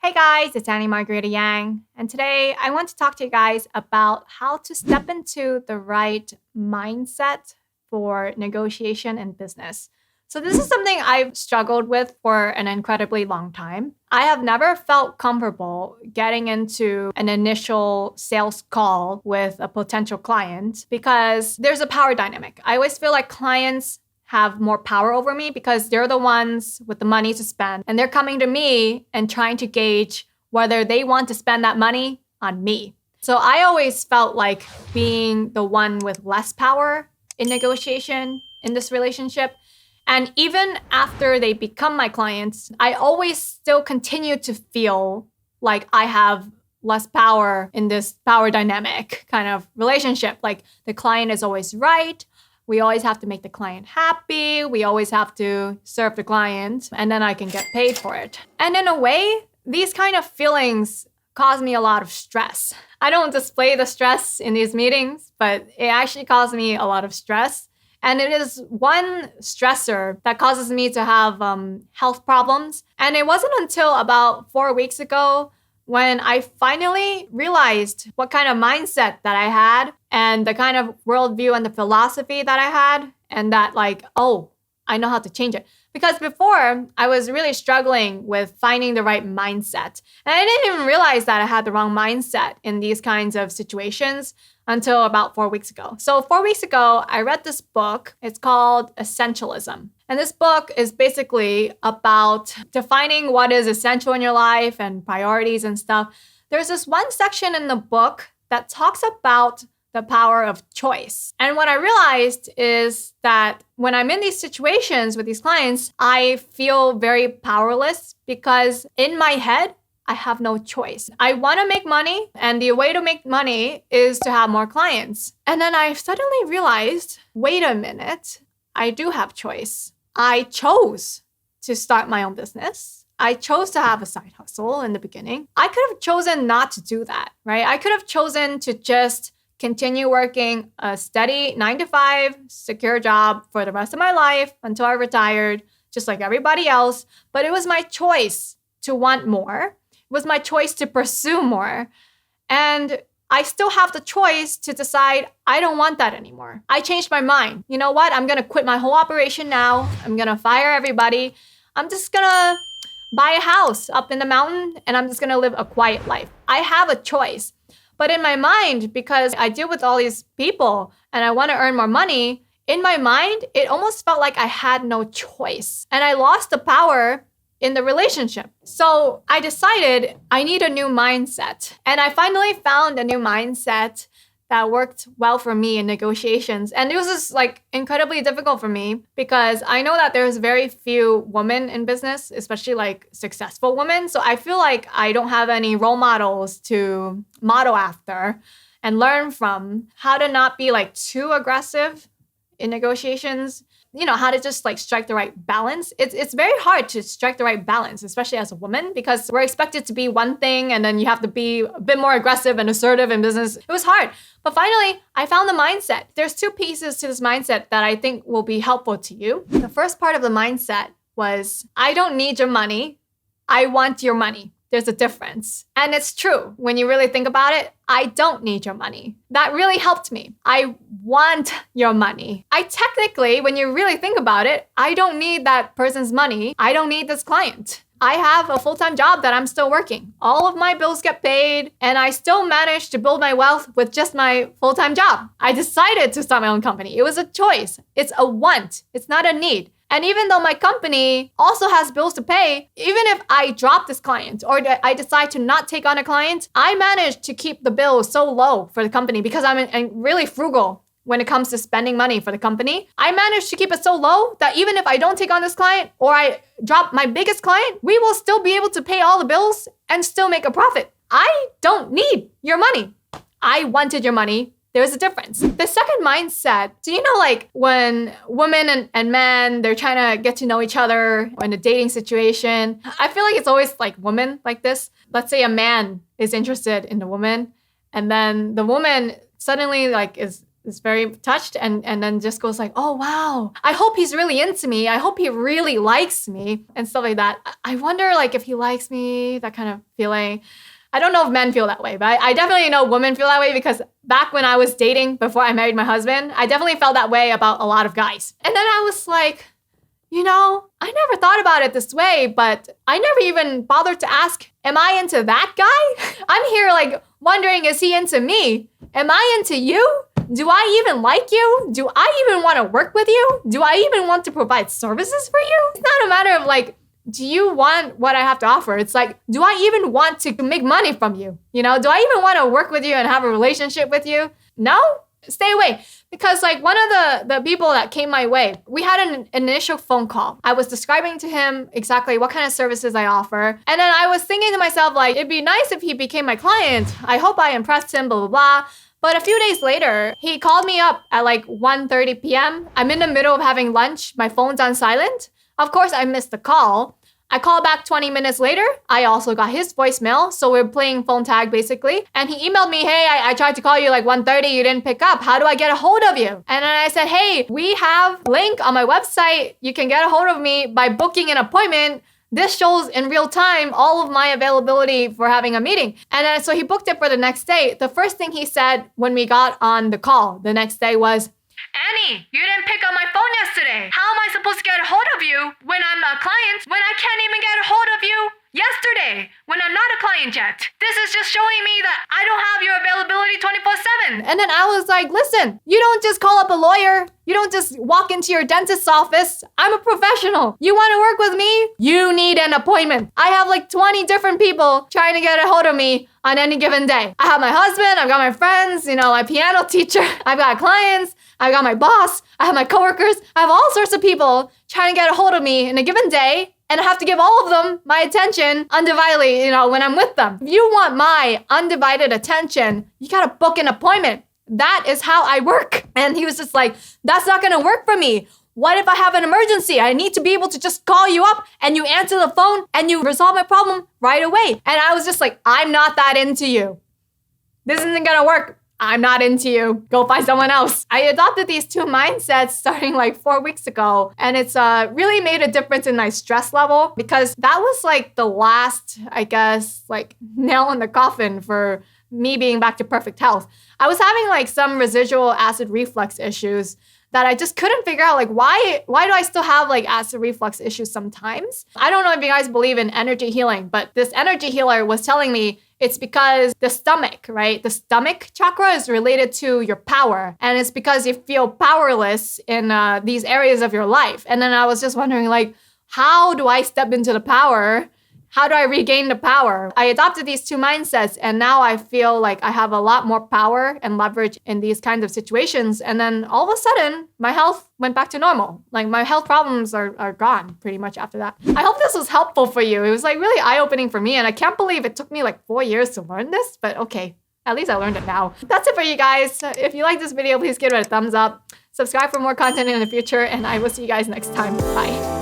Hey guys, it's Annie Margarita Yang, and today I want to talk to you guys about how to step into the right mindset for negotiation in business. So, this is something I've struggled with for an incredibly long time. I have never felt comfortable getting into an initial sales call with a potential client because there's a power dynamic. I always feel like clients have more power over me because they're the ones with the money to spend and they're coming to me and trying to gauge whether they want to spend that money on me. So I always felt like being the one with less power in negotiation in this relationship. And even after they become my clients, I always still continue to feel like I have less power in this power dynamic kind of relationship. Like the client is always right. We always have to make the client happy. We always have to serve the client, and then I can get paid for it. And in a way, these kind of feelings cause me a lot of stress. I don't display the stress in these meetings, but it actually causes me a lot of stress. And it is one stressor that causes me to have health problems. And it wasn't until about 4 weeks ago when I finally realized what kind of mindset that I had and the kind of worldview and the philosophy that I had, and that I know how to change it. Because before, I was really struggling with finding the right mindset. And I didn't even realize that I had the wrong mindset in these kinds of situations until about 4 weeks ago. So 4 weeks ago, I read this book. It's called Essentialism. And this book is basically about defining what is essential in your life and priorities and stuff. There's this one section in the book that talks about the power of choice. And what I realized is that when I'm in these situations with these clients, I feel very powerless because in my head, I have no choice. I want to make money, and the way to make money is to have more clients. And then I suddenly realized, wait a minute, I do have choice. I chose to start my own business. I chose to have a side hustle in the beginning. I could have chosen not to do that, right? I could have chosen to just continue working a steady 9-to-5 secure job for the rest of my life until I retired, just like everybody else. But it was my choice to want more. It was my choice to pursue more. And I still have the choice to decide I don't want that anymore. I changed my mind. You know what? I'm going to quit my whole operation now. I'm going to fire everybody. I'm just going to buy a house up in the mountain and I'm just going to live a quiet life. I have a choice. But in my mind, because I deal with all these people and I want to earn more money, in my mind, it almost felt like I had no choice. And I lost the power in the relationship. So I decided I need a new mindset. And I finally found a new mindset that worked well for me in negotiations. And it was just incredibly difficult for me because I know that there's very few women in business, especially successful women. So I feel like I don't have any role models to model after and learn from how to not be too aggressive in negotiations. You know, how to just strike the right balance. It's very hard to strike the right balance, especially as a woman, because we're expected to be one thing and then you have to be a bit more aggressive and assertive in business. It was hard. But finally, I found the mindset. There's two pieces to this mindset that I think will be helpful to you. The first part of the mindset was, I don't need your money. I want your money. There's a difference. And it's true. When you really think about it, I don't need your money. That really helped me. I want your money. I technically, when you really think about it, I don't need that person's money. I don't need this client. I have a full-time job that I'm still working. All of my bills get paid, and I still manage to build my wealth with just my full-time job. I decided to start my own company. It was a choice. It's a want. It's not a need. And even though my company also has bills to pay, even if I drop this client or I decide to not take on a client, I manage to keep the bills so low for the company because I'm really frugal when it comes to spending money for the company. I managed to keep it so low that even if I don't take on this client or I drop my biggest client, we will still be able to pay all the bills and still make a profit. I don't need your money. I wanted your money. There's a difference. The second mindset, so when women and men, they're trying to get to know each other in a dating situation, I feel like it's always women like this. Let's say a man is interested in the woman, and then the woman suddenly is is very touched and then just goes like, oh, wow, I hope he's really into me. I hope he really likes me and stuff like that. I wonder like if he likes me, that kind of feeling. I don't know if men feel that way, but I definitely know women feel that way because back when I was dating before I married my husband, I definitely felt that way about a lot of guys. And then I was like, I never thought about it this way, but I never even bothered to ask, am I into that guy? I'm here like wondering, is he into me? Am I into you? Do I even like you? Do I even want to work with you? Do I even want to provide services for you? It's not a matter of like, do you want what I have to offer? It's like, do I even want to make money from you? Do I even want to work with you and have a relationship with you? No? Stay away. Because like one of the people that came my way, we had an initial phone call. I was describing to him exactly what kind of services I offer. And then I was thinking to myself, like, it'd be nice if he became my client. I hope I impressed him, blah, blah, blah. But a few days later, he called me up at like 1:30 p.m. I'm in the middle of having lunch. My phone's on silent. Of course, I missed the call. I called back 20 minutes later. I also got his voicemail. So we're playing phone tag basically. And he emailed me, hey, I tried to call you like 1:30. You didn't pick up. How do I get a hold of you? And then I said, hey, we have a link on my website. You can get a hold of me by booking an appointment. This shows in real time all of my availability for having a meeting. And then so he booked it for the next day. The first thing he said when we got on the call the next day was, Annie, you didn't pick up my phone yesterday. How am I supposed to get a hold of you when I'm a client when I can't even get a hold of you yesterday when I'm not a client yet? This is just showing me that I don't have your availability 24/7. And then I was like, listen, you don't just call up a lawyer. You don't just walk into your dentist's office. I'm a professional. You want to work with me? You need an appointment. I have like 20 different people trying to get a hold of me on any given day. I have my husband, I've got my friends, my piano teacher, I've got clients, I've got my boss, I have my coworkers, I have all sorts of people trying to get a hold of me in a given day, and I have to give all of them my attention undividedly, when I'm with them. If you want my undivided attention, you gotta book an appointment. That is how I work. And he was just like, that's not gonna work for me. What if I have an emergency? I need to be able to just call you up and you answer the phone and you resolve my problem right away. And I was just like, I'm not that into you. This isn't gonna work. I'm not into you. Go find someone else. I adopted these two mindsets starting like 4 weeks ago. And it's really made a difference in my stress level because that was like the last, I guess, like nail in the coffin for me being back to perfect health. I was having like some residual acid reflux issues that I just couldn't figure out, like, why do I still have like acid reflux issues sometimes? I don't know if you guys believe in energy healing, but this energy healer was telling me it's because the stomach, right? The stomach chakra is related to your power. And it's because you feel powerless in these areas of your life. And then I was just wondering, like, how do I step into the power? How do I regain the power? I adopted these two mindsets and now I feel like I have a lot more power and leverage in these kinds of situations. And then all of a sudden, my health went back to normal. Like my health problems are gone pretty much after that. I hope this was helpful for you. It was like really eye-opening for me. And I can't believe it took me like 4 years to learn this, but okay. At least I learned it now. That's it for you guys. If you like this video, please give it a thumbs up. Subscribe for more content in the future and I will see you guys next time. Bye.